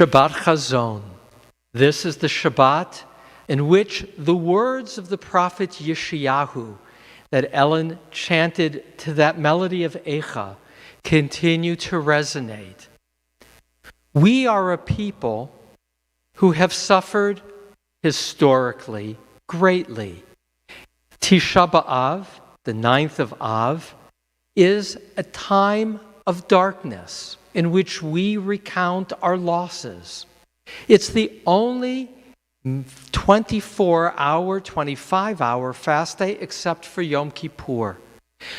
Shabbat Chazon. This is the Shabbat in which the words of the prophet Yeshayahu that Ellen chanted to that melody of Echa continue to resonate. We are a people who have suffered historically greatly. Tisha B'Av, the 9th of Av, is a time of darkness in which we recount our losses. It's the only 24-hour, 25-hour fast day except for Yom Kippur.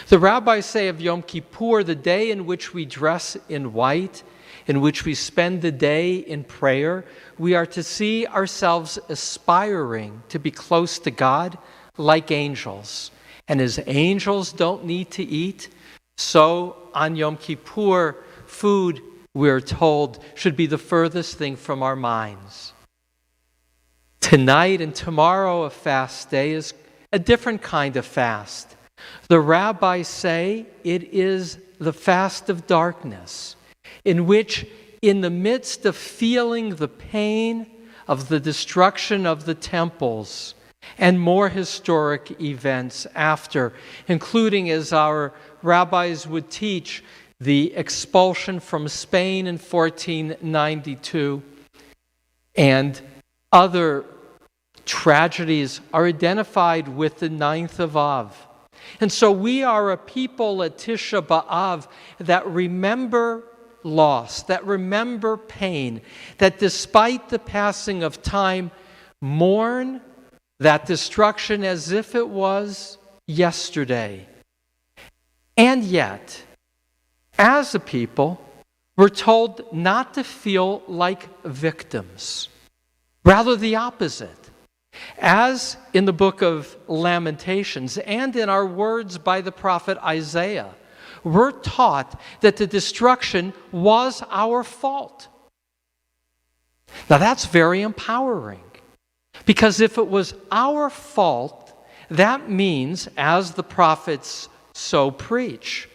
The rabbis say of Yom Kippur, the day in which we dress in white, in which we spend the day in prayer, we are to see ourselves aspiring to be close to God like angels. And as angels don't need to eat, so on Yom Kippur, food, we're told, should be the furthest thing from our minds. Tonight and tomorrow, a fast day, is a different kind of fast. The rabbis say it is the fast of darkness, in which, in the midst of feeling the pain of the destruction of the temples and more historic events after, including, as our rabbis would teach, the expulsion from Spain in 1492 and other tragedies are identified with the 9th of Av. And so we are a people at Tisha B'Av that remember loss, that remember pain, that despite the passing of time, mourn that destruction as if it was yesterday. And yet, as a people, we're told not to feel like victims. Rather the opposite. As in the book of Lamentations and in our words by the prophet Isaiah, we're taught that the destruction was our fault. Now that's very empowering, because if it was our fault, that means, as the prophets so preach,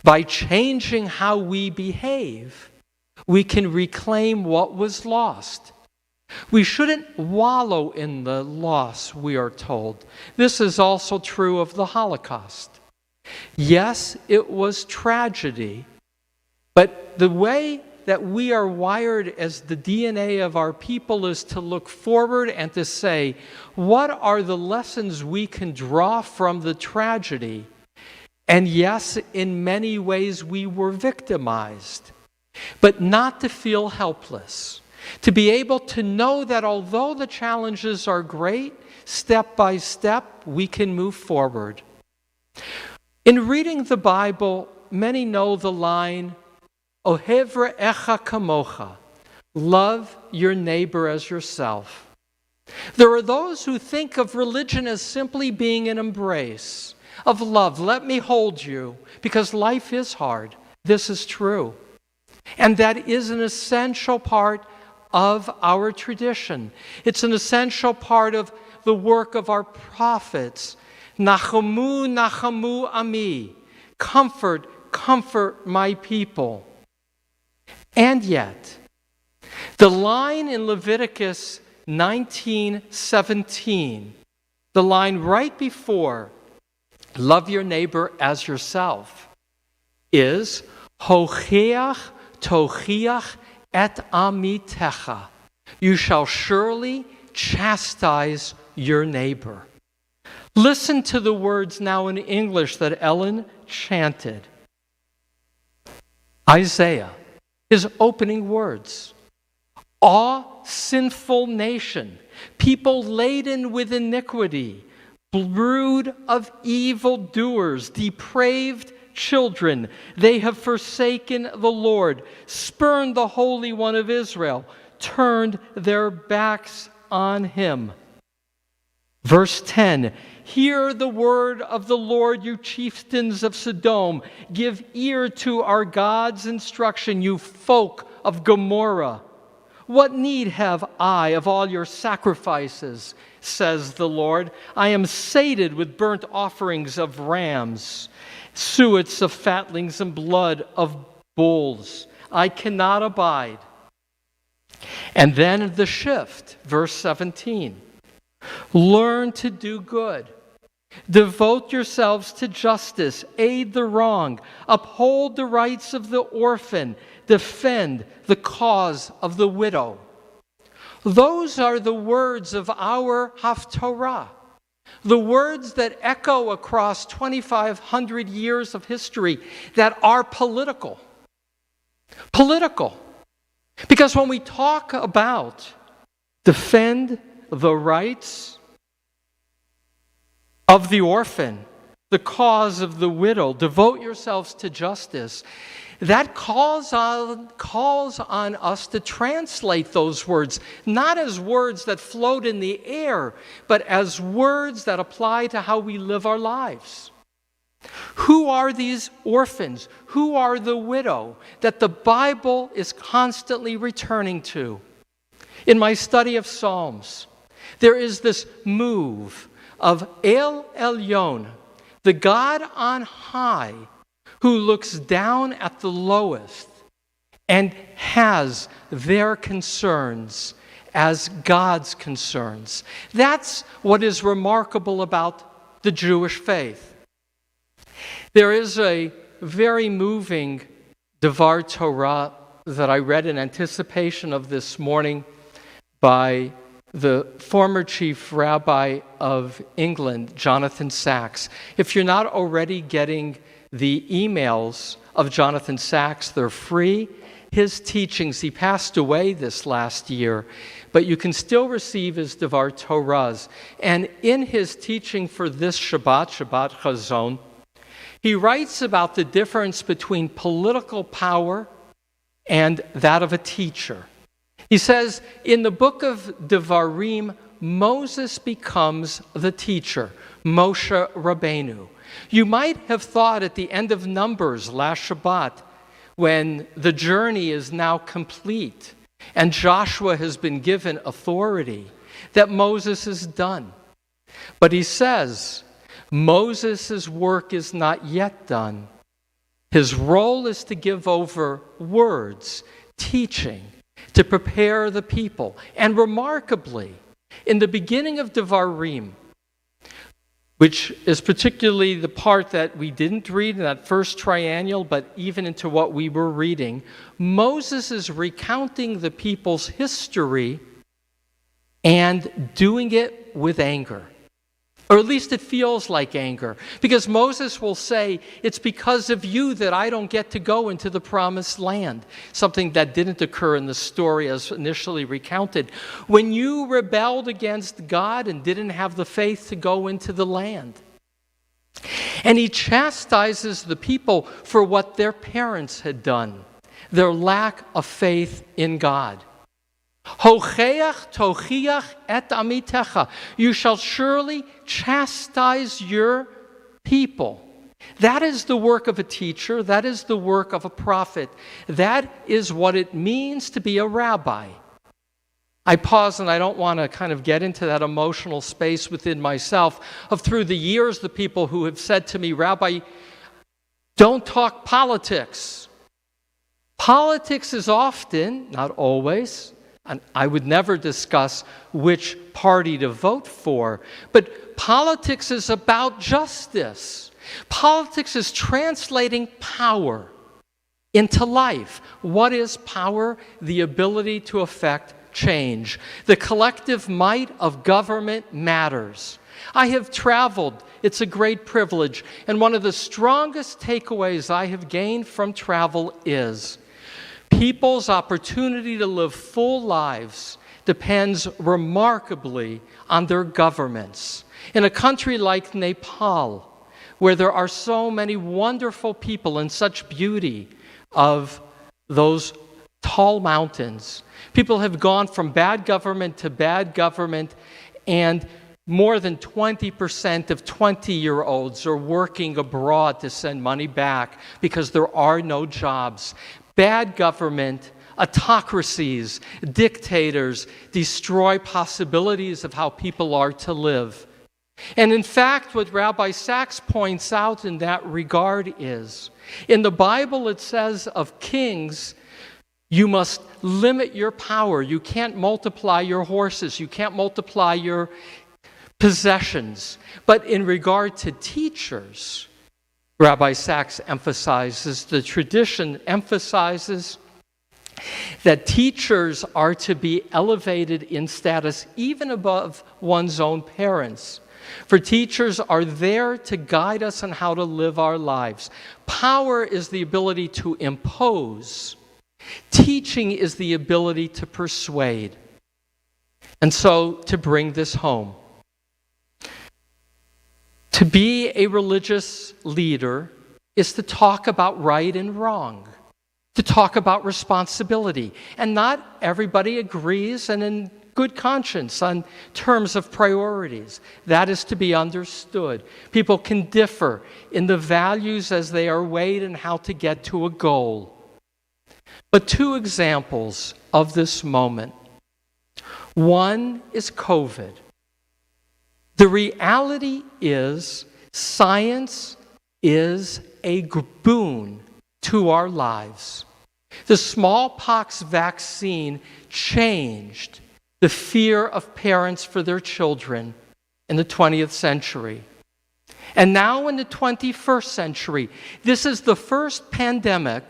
by changing how we behave, we can reclaim what was lost. We shouldn't wallow in the loss, we are told. This is also true of the Holocaust. Yes, it was tragedy, but the way that we are wired as the DNA of our people is to look forward and to say, what are the lessons we can draw from the tragedy? And yes, in many ways we were victimized, but not to feel helpless. To be able to know that although the challenges are great, step by step, we can move forward. In reading the Bible, many know the line, Ohev re'echa kamocha, love your neighbor as yourself. There are those who think of religion as simply being an embrace of love. Let me hold you, because life is hard. This is true. And that is an essential part of our tradition. It's an essential part of the work of our prophets. Nachamu, nachamu ami. Comfort, comfort my people. And yet, the line in Leviticus 19:17, the line right before, love your neighbor as yourself, is Hocheach tochiach et amitecha. You shall surely chastise your neighbor. Listen to the words now in English that Ellen chanted. Isaiah, his opening words. All sinful nation, people laden with iniquity, brood of evildoers, depraved children, they have forsaken the Lord, spurned the Holy One of Israel, turned their backs on him. Verse 10, hear the word of the Lord, you chieftains of Sodom. Give ear to our God's instruction, you folk of Gomorrah. What need have I of all your sacrifices, says the Lord? I am sated with burnt offerings of rams, suets of fatlings and blood of bulls. I cannot abide. And then the shift, verse 17. Learn to do good. Devote yourselves to justice. Aid the wrong. Uphold the rights of the orphan. Defend the cause of the widow. Those are the words of our Haftorah. The words that echo across 2,500 years of history that are political. Political. Because when we talk about defend the rights of the orphan, the cause of the widow, devote yourselves to justice, that calls on us to translate those words, not as words that float in the air, but as words that apply to how we live our lives. Who are these orphans? Who are the widow that the Bible is constantly returning to? In my study of Psalms, there is this move of El Elyon, the God on high, who looks down at the lowest and has their concerns as God's concerns. That's what is remarkable about the Jewish faith. There is a very moving Devar Torah that I read in anticipation of this morning by the former chief rabbi of England, Jonathan Sacks. If you're not already getting the emails of Jonathan Sacks, they're free. His teachings, he passed away this last year, but you can still receive his Devar Torahs. And in his teaching for this Shabbat Chazon, he writes about the difference between political power and that of a teacher. He says, in the book of Devarim, Moses becomes the teacher, Moshe Rabbeinu. You might have thought at the end of Numbers last Shabbat, when the journey is now complete and Joshua has been given authority, that Moses is done. But he says, Moses' work is not yet done. His role is to give over words, teaching, to prepare the people. And remarkably, in the beginning of Devarim, which is particularly the part that we didn't read in that first triennial, but even into what we were reading, Moses is recounting the people's history and doing it with anger. Or at least it feels like anger. Because Moses will say, it's because of you that I don't get to go into the promised land. Something that didn't occur in the story as initially recounted. When you rebelled against God and didn't have the faith to go into the land. And he chastises the people for what their parents had done. Their lack of faith in God. Hocheach tochiach et amitecha. You shall surely chastise your people. That is the work of a teacher. That is the work of a prophet. That is what it means to be a rabbi. I pause and I don't want to kind of get into that emotional space within myself of through the years the people who have said to me, Rabbi, don't talk politics. Politics is often, not always, and I would never discuss which party to vote for, but politics is about justice. Politics is translating power into life. What is power? The ability to affect change. The collective might of government matters. I have traveled. It's a great privilege. And one of the strongest takeaways I have gained from travel is people's opportunity to live full lives depends remarkably on their governments. In a country like Nepal, where there are so many wonderful people and such beauty of those tall mountains, people have gone from bad government to bad government, and more than 20% of 20-year-olds are working abroad to send money back because there are no jobs. Bad government, autocracies, dictators destroy possibilities of how people are to live. And in fact, what Rabbi Sacks points out in that regard is, in the Bible it says of kings, You must limit your power. You can't multiply your horses. You can't multiply your possessions. But in regard to teachers, Rabbi Sachs emphasizes, the tradition emphasizes that teachers are to be elevated in status even above one's own parents. For teachers are there to guide us on how to live our lives. Power is the ability to impose. Teaching is the ability to persuade. And so, to bring this home, to be a religious leader is to talk about right and wrong, to talk about responsibility. And not everybody agrees and in good conscience on terms of priorities. That is to be understood. People can differ in the values as they are weighed and how to get to a goal. But two examples of this moment. One is COVID. The reality is science is a boon to our lives. The smallpox vaccine changed the fear of parents for their children in the 20th century. And now in the 21st century, this is the first pandemic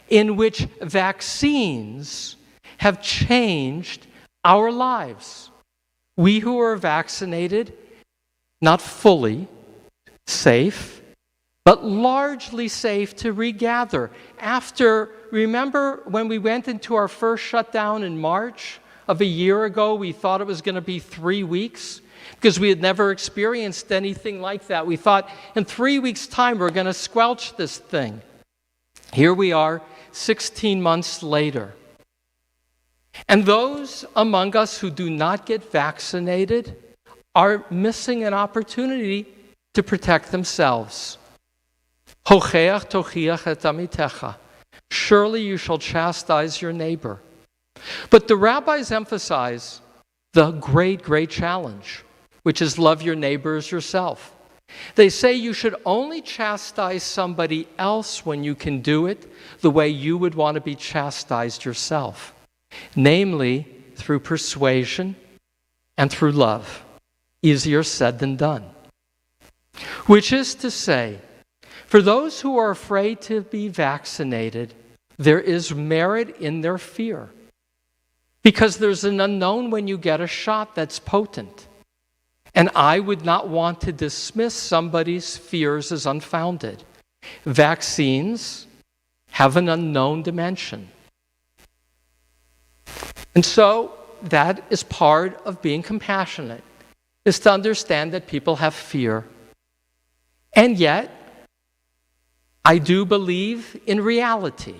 in which vaccines have changed our lives. We who are vaccinated, not fully safe, but largely safe to regather. Remember when we went into our first shutdown in March of a year ago, we thought it was going to be 3 weeks because we had never experienced anything like that. We thought in 3 weeks' time we're going to squelch this thing. Here we are 16 months later. And those among us who do not get vaccinated are missing an opportunity to protect themselves. Hocheach tochiach et amitecha. Surely you shall chastise your neighbor. But the rabbis emphasize the great, great challenge, which is love your neighbor as yourself. They say you should only chastise somebody else when you can do it the way you would want to be chastised yourself, namely through persuasion and through love. Easier said than done. Which is to say, for those who are afraid to be vaccinated, there is merit in their fear. Because there's an unknown when you get a shot that's potent. And I would not want to dismiss somebody's fears as unfounded. Vaccines have an unknown dimension. And so that is part of being compassionate, is to understand that people have fear. And yet, I do believe in reality.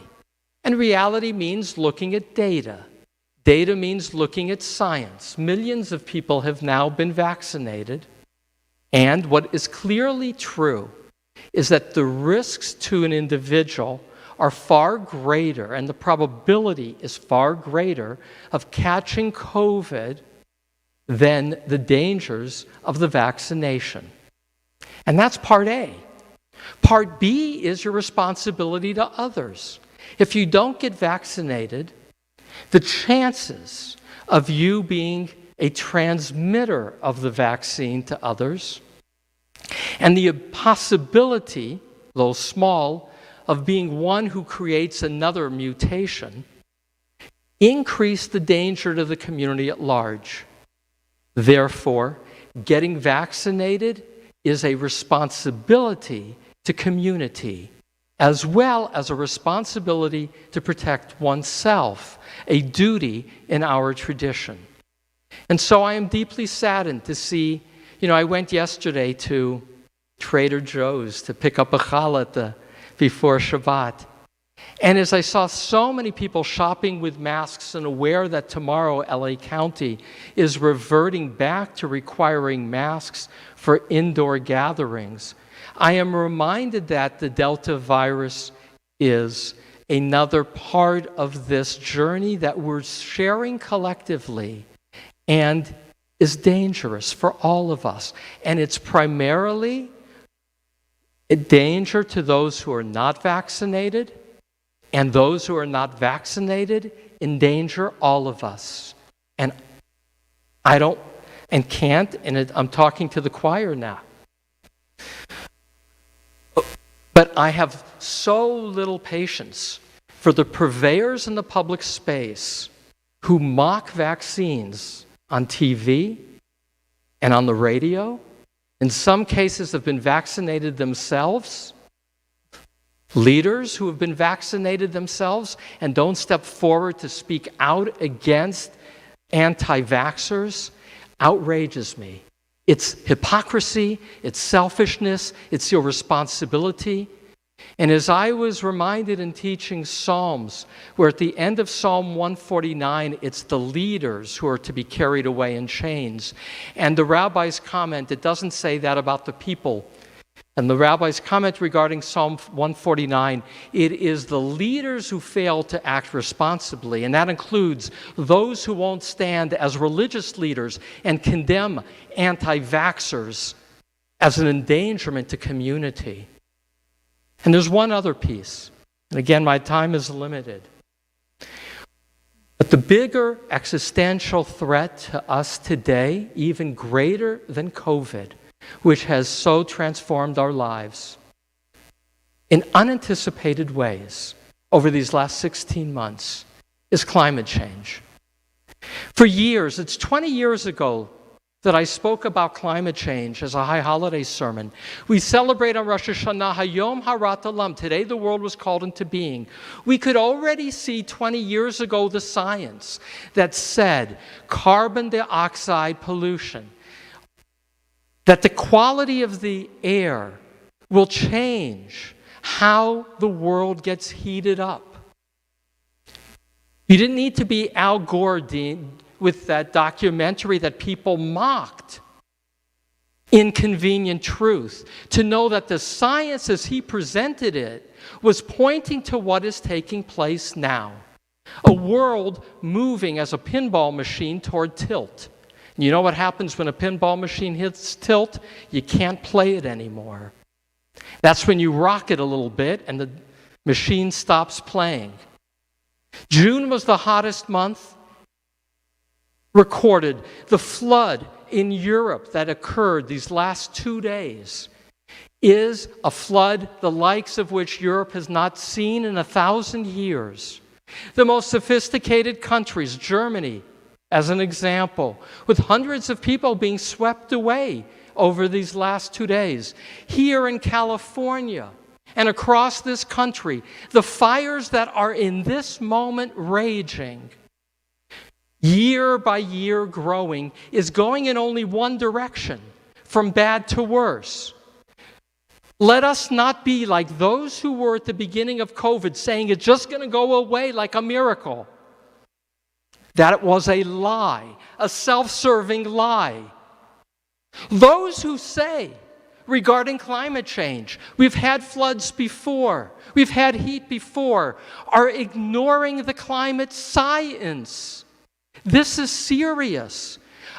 And reality means looking at data. Data means looking at science. Millions of people have now been vaccinated. And what is clearly true is that the risks to an individual are far greater, and the probability is far greater of catching COVID than the dangers of the vaccination. And that's part A. Part B is your responsibility to others. If you don't get vaccinated, the chances of you being a transmitter of the vaccine to others and the possibility, though small, of being one who creates another mutation increase the danger to the community at large. Therefore, getting vaccinated is a responsibility to community, as well as a responsibility to protect oneself, a duty in our tradition. And so I am deeply saddened to see, I went yesterday to Trader Joe's to pick up a challah before Shabbat. And as I saw so many people shopping with masks and aware that tomorrow LA County is reverting back to requiring masks for indoor gatherings, I am reminded that the Delta virus is another part of this journey that we're sharing collectively and is dangerous for all of us. And it's primarily a danger to those who are not vaccinated And those who are not vaccinated endanger all of us. And I don't and can't, and I'm talking to the choir now. But I have so little patience for the purveyors in the public space who mock vaccines on TV and on the radio. In some cases have been vaccinated themselves. Leaders who have been vaccinated themselves and don't step forward to speak out against anti-vaxxers outrages me. It's hypocrisy, it's selfishness, it's irresponsibility. And as I was reminded in teaching Psalms, where at the end of Psalm 149, it's the leaders who are to be carried away in chains. And the rabbi's comment, it doesn't say that about the people. And the rabbi's comment regarding Psalm 149, it is the leaders who fail to act responsibly, and that includes those who won't stand as religious leaders and condemn anti-vaxxers as an endangerment to community. And there's one other piece, and again, my time is limited. But the bigger existential threat to us today, even greater than COVID, which has so transformed our lives in unanticipated ways over these last 16 months, is climate change. For years, it's 20 years ago that I spoke about climate change as a high holiday sermon. We celebrate on Rosh Hashanah Hayom Harat Olam. Today the world was called into being. We could already see 20 years ago the science that said carbon dioxide pollution, that the quality of the air will change how the world gets heated up. You didn't need to be Al Gore with that documentary that people mocked, Inconvenient Truth, to know that the science as he presented it was pointing to what is taking place now. A world moving as a pinball machine toward tilt. You know what happens when a pinball machine hits tilt? You can't play it anymore. That's when you rock it a little bit and the machine stops playing. June was the hottest month recorded. The flood in Europe that occurred these last 2 days is a flood the likes of which Europe has not seen in 1,000 years. The most sophisticated countries, Germany, as an example, with hundreds of people being swept away over these last 2 days. Here in California and across this country, the fires that are in this moment raging, year by year growing, is going in only one direction, from bad to worse. Let us not be like those who were at the beginning of COVID saying it's just going to go away like a miracle. That was a lie, a self-serving lie. Those who say regarding climate change, we've had floods before, we've had heat before, are ignoring the climate science. This is serious.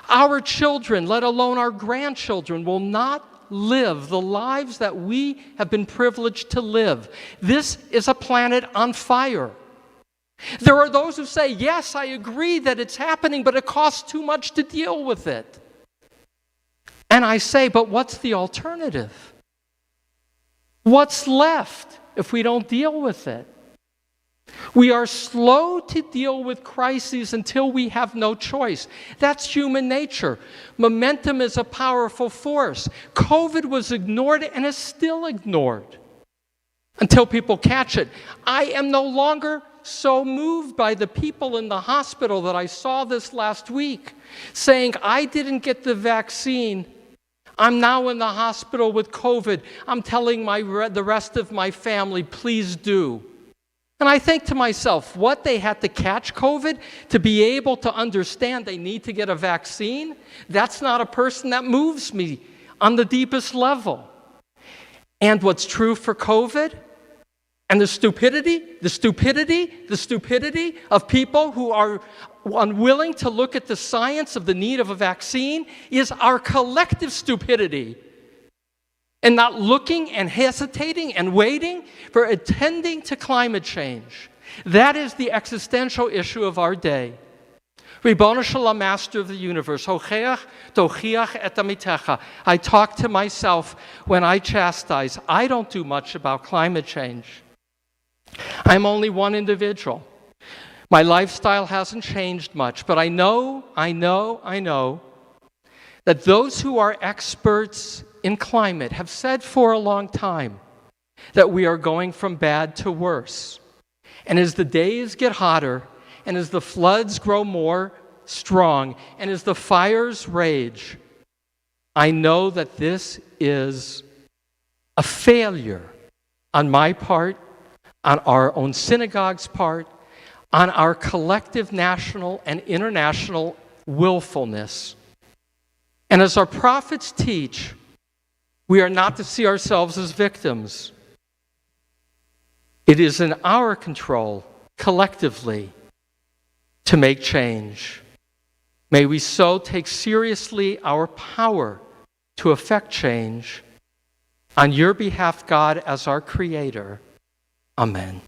Our children, let alone our grandchildren, will not live the lives that we have been privileged to live. This is a planet on fire. There are those who say, yes, I agree that it's happening, but it costs too much to deal with it. And I say, but what's the alternative? What's left if we don't deal with it? We are slow to deal with crises until we have no choice. That's human nature. Momentum is a powerful force. COVID was ignored and is still ignored until people catch it. I am no longer so moved by the people in the hospital that I saw this last week saying, I didn't get the vaccine. I'm now in the hospital with COVID. I'm telling the rest of my family, please do. And I think to myself, what, they had to catch COVID to be able to understand they need to get a vaccine? That's not a person that moves me on the deepest level. And what's true for COVID? And the stupidity of people who are unwilling to look at the science of the need of a vaccine is our collective stupidity. And not looking and hesitating and waiting for attending to climate change. That is the existential issue of our day. Ribono Shalom, Master of the universe, Hocheach tochiach et amitecha. I talk to myself when I chastise. I don't do much about climate change. I'm only one individual. My lifestyle hasn't changed much, but I know that those who are experts in climate have said for a long time that we are going from bad to worse. And as the days get hotter, and as the floods grow more strong, and as the fires rage, I know that this is a failure on my part, on our own synagogue's part, on our collective national and international willfulness. And as our prophets teach, we are not to see ourselves as victims. It is in our control, collectively, to make change. May we so take seriously our power to effect change. On your behalf, God, as our Creator. Amen.